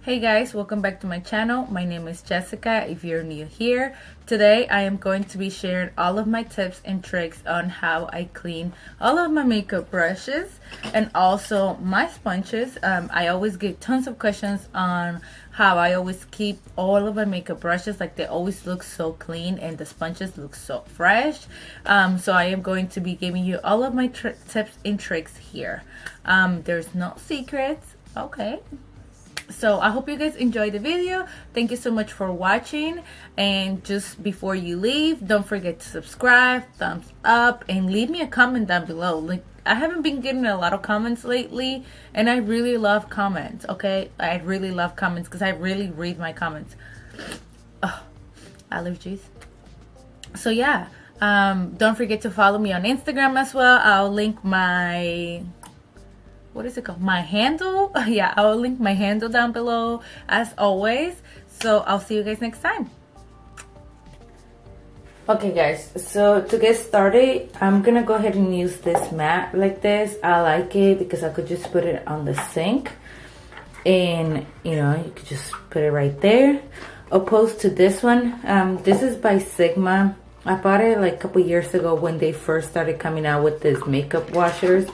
Hey guys, welcome back to my channel. My name is Jessica if you're new here. Today I am going to be sharing all of my tips and tricks on how I clean all of my makeup brushes and also my sponges. I always get tons of questions on how I always keep all of my makeup brushes, like they always look so clean and the sponges look so fresh. So I am going to be giving you all of my tips and tricks here. There's no secrets, okay? So I hope you guys enjoyed the video. Thank you so much for watching, and just before you leave, don't forget to subscribe, thumbs up, and leave me a comment down below. Like, I haven't been getting a lot of comments lately, and I really love comments. Okay, I really love comments because I really read my comments. Oh, allergies. So yeah, don't forget to follow me on Instagram as well. I'll link my, what is it called, my handle. Yeah, I'll link my handle down below as always. So I'll see you guys next time. Okay guys, so to get started, I'm gonna go ahead and use this mat like this. I like it because I could just put it on the sink and you know, you could just put it right there, opposed to this one. This is by Sigma. I bought it like a couple years ago when they first started coming out with these makeup washers.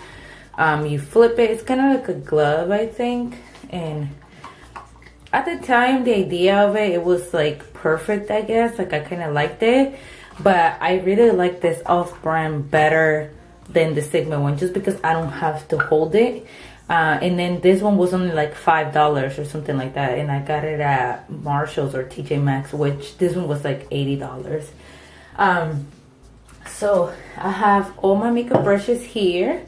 You flip it, it's kind of like a glove, I think, and at the time the idea of it was like perfect, I guess. Like, I kind of liked it, but I really like this off-brand better than the Sigma one, just because I don't have to hold it. And then this one was only like $5 or something like that, and I got it at Marshall's or TJ Maxx, which this one was like $80. So I have all my makeup brushes here.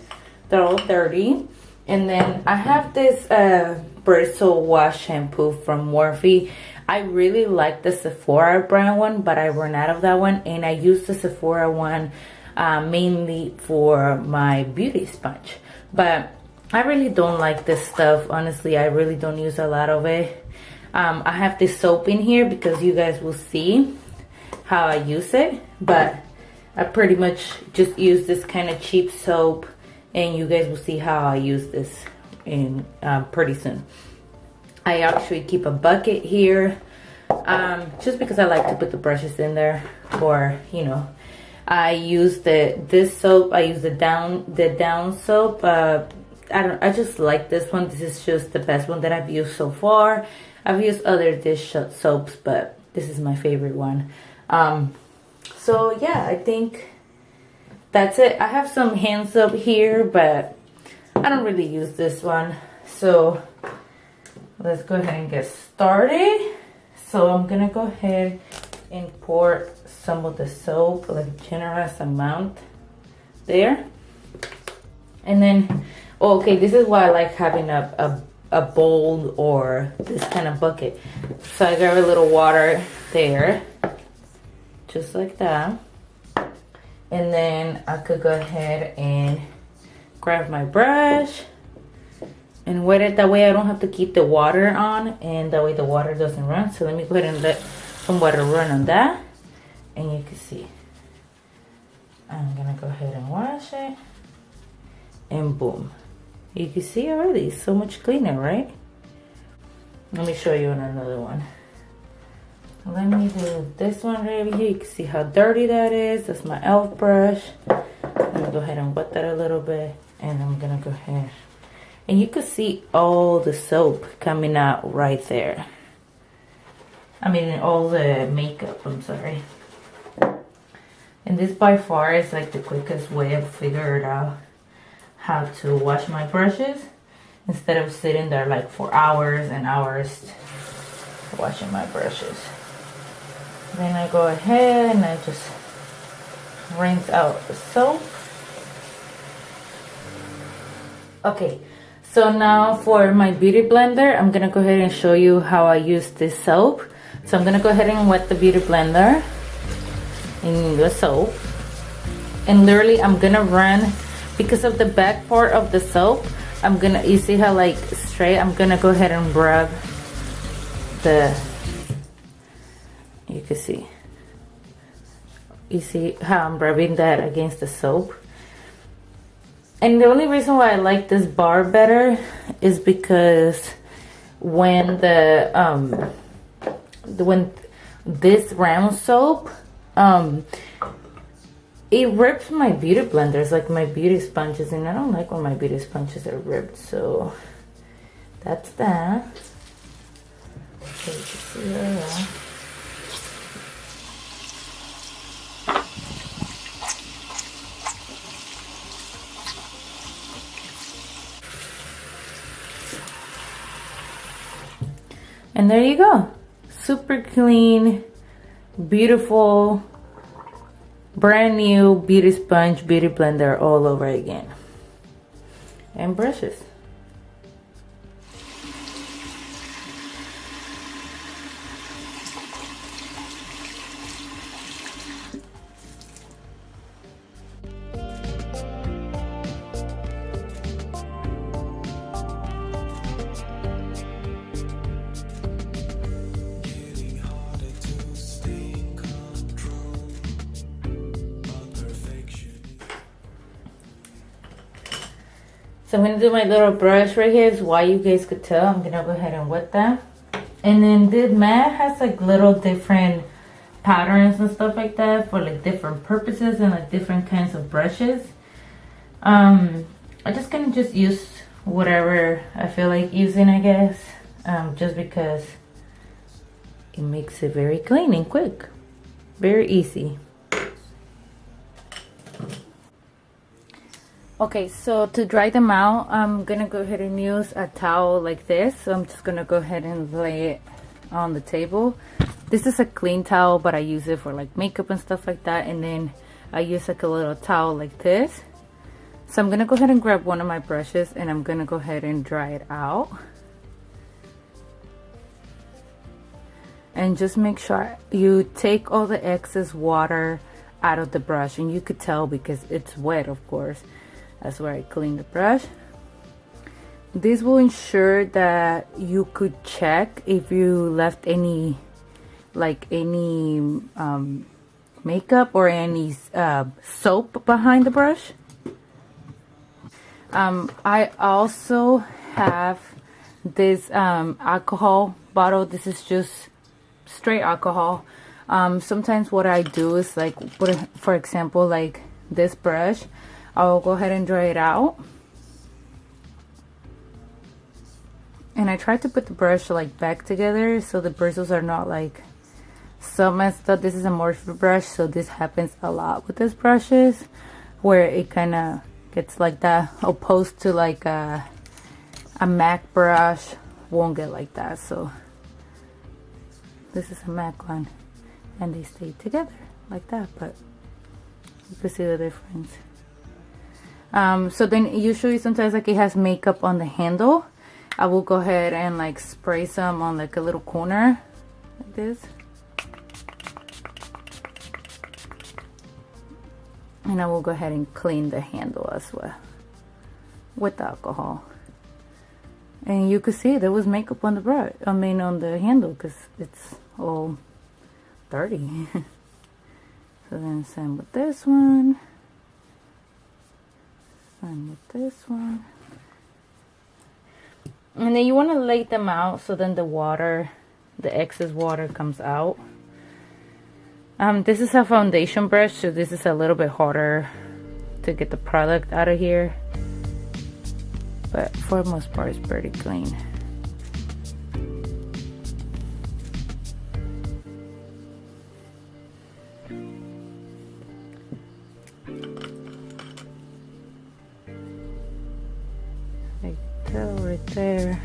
They're all dirty. And then I have this bristle wash shampoo from Morphe. I really like the Sephora brand one, but I ran out of that one, and I use the Sephora one mainly for my beauty sponge. But I really don't like this stuff, honestly. I really don't use a lot of it. I have this soap in here because you guys will see how I use it, but I pretty much just use this kind of cheap soap, and you guys will see how I use this in pretty soon. I actually keep a bucket here just because I like to put the brushes in there, or you know, I use this soap. I use the down soap. I just like this one. This is just the best one that I've used so far. I've used other dish soaps, but this is my favorite one. So yeah, I think that's it. I have some hand soap here, but I don't really use this one. So let's go ahead and get started. So I'm gonna go ahead and pour some of the soap, like a generous amount there. And then, okay, this is why I like having a bowl or this kind of bucket. So I got a little water there, just like that. And then I could go ahead and grab my brush and wet it. That way I don't have to keep the water on, and that way the water doesn't run. So let me go ahead and let some water run on that. And you can see, I'm gonna go ahead and wash it. And boom. You can see already, it's so much cleaner, right? Let me show you on another one. Let me do this one right over here. You can see how dirty that is. That's my e.l.f. brush. Let me go ahead and wet that a little bit. And I'm going to go ahead. And you can see all the soap coming out right there. I mean, all the makeup, I'm sorry. And this by far is like the quickest way I've figured out how to wash my brushes, instead of sitting there like for hours and hours washing my brushes. Then I go ahead and I just rinse out the soap. Okay, so now for my beauty blender, I'm gonna go ahead and show you how I use this soap. So I'm gonna go ahead and wet the beauty blender in the soap, and literally I'm gonna run, because of the back part of the soap, you see how like straight, I'm gonna go ahead and rub you can see. You see how I'm rubbing that against the soap? And the only reason why I like this bar better is because when when this round soap, it rips my beauty blenders, like my beauty sponges, and I don't like when my beauty sponges are ripped. So that's that. Okay, you can see that. And there you go. Super clean, beautiful, brand new beauty sponge, beauty blender all over again. And brushes. So I'm going to do my little brush right here. Is why you guys could tell. I'm going to go ahead and wet that. And then this mat has like little different patterns and stuff like that for like different purposes and like different kinds of brushes. I'm just going to just use whatever I feel like using, I guess. Just because it makes it very clean and quick. Very easy. Okay, so to dry them out, I'm gonna go ahead and use a towel like this. So I'm just gonna go ahead and lay it on the table. This is a clean towel, but I use it for like makeup and stuff like that. And then I use like a little towel like this. So I'm gonna go ahead and grab one of my brushes and I'm gonna go ahead and dry it out. And just make sure you take all the excess water out of the brush. And you could tell because it's wet, of course. That's where I clean the brush. This will ensure that you could check if you left any makeup or any soap behind the brush. I also have this alcohol bottle. This is just straight alcohol. Sometimes what I do is like, for example, like this brush, I'll go ahead and dry it out. And I try to put the brush like back together so the bristles are not like so messed up. This is a Morphe brush, so this happens a lot with these brushes where it kind of gets like that, opposed to like a MAC brush won't get like that. So this is a MAC one and they stay together like that, but you can see the difference. So then usually sometimes like it has makeup on the handle, I will go ahead and like spray some on like a little corner like this. And I will go ahead and clean the handle as well with alcohol. And you could see there was makeup on the brush, on the handle, because it's all dirty. So then same with this one. Same with this one. And then you want to lay them out so then the water, the excess water comes out. This is a foundation brush, so this is a little bit harder to get the product out of here. But for the most part, it's pretty clean. Right there.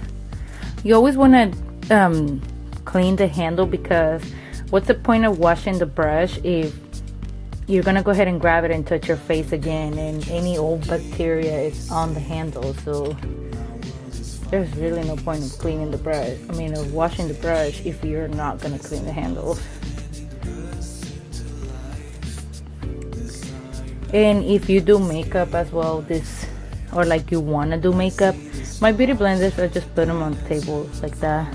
You always want to clean the handle, because what's the point of washing the brush if you're gonna go ahead and grab it and touch your face again and any old bacteria is on the handle? So there's really no point of cleaning the brush, of washing the brush, if you're not gonna clean the handle. And if you do makeup as well, or like you want to do makeup, my beauty blenders, I just put them on the table like that.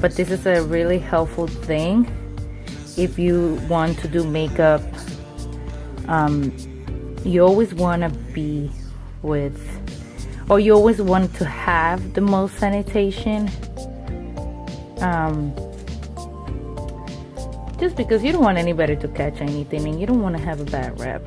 But this is a really helpful thing if you want to do makeup. You always want to be with, or you always want to have the most sanitation. Just because you don't want anybody to catch anything and you don't want to have a bad rep.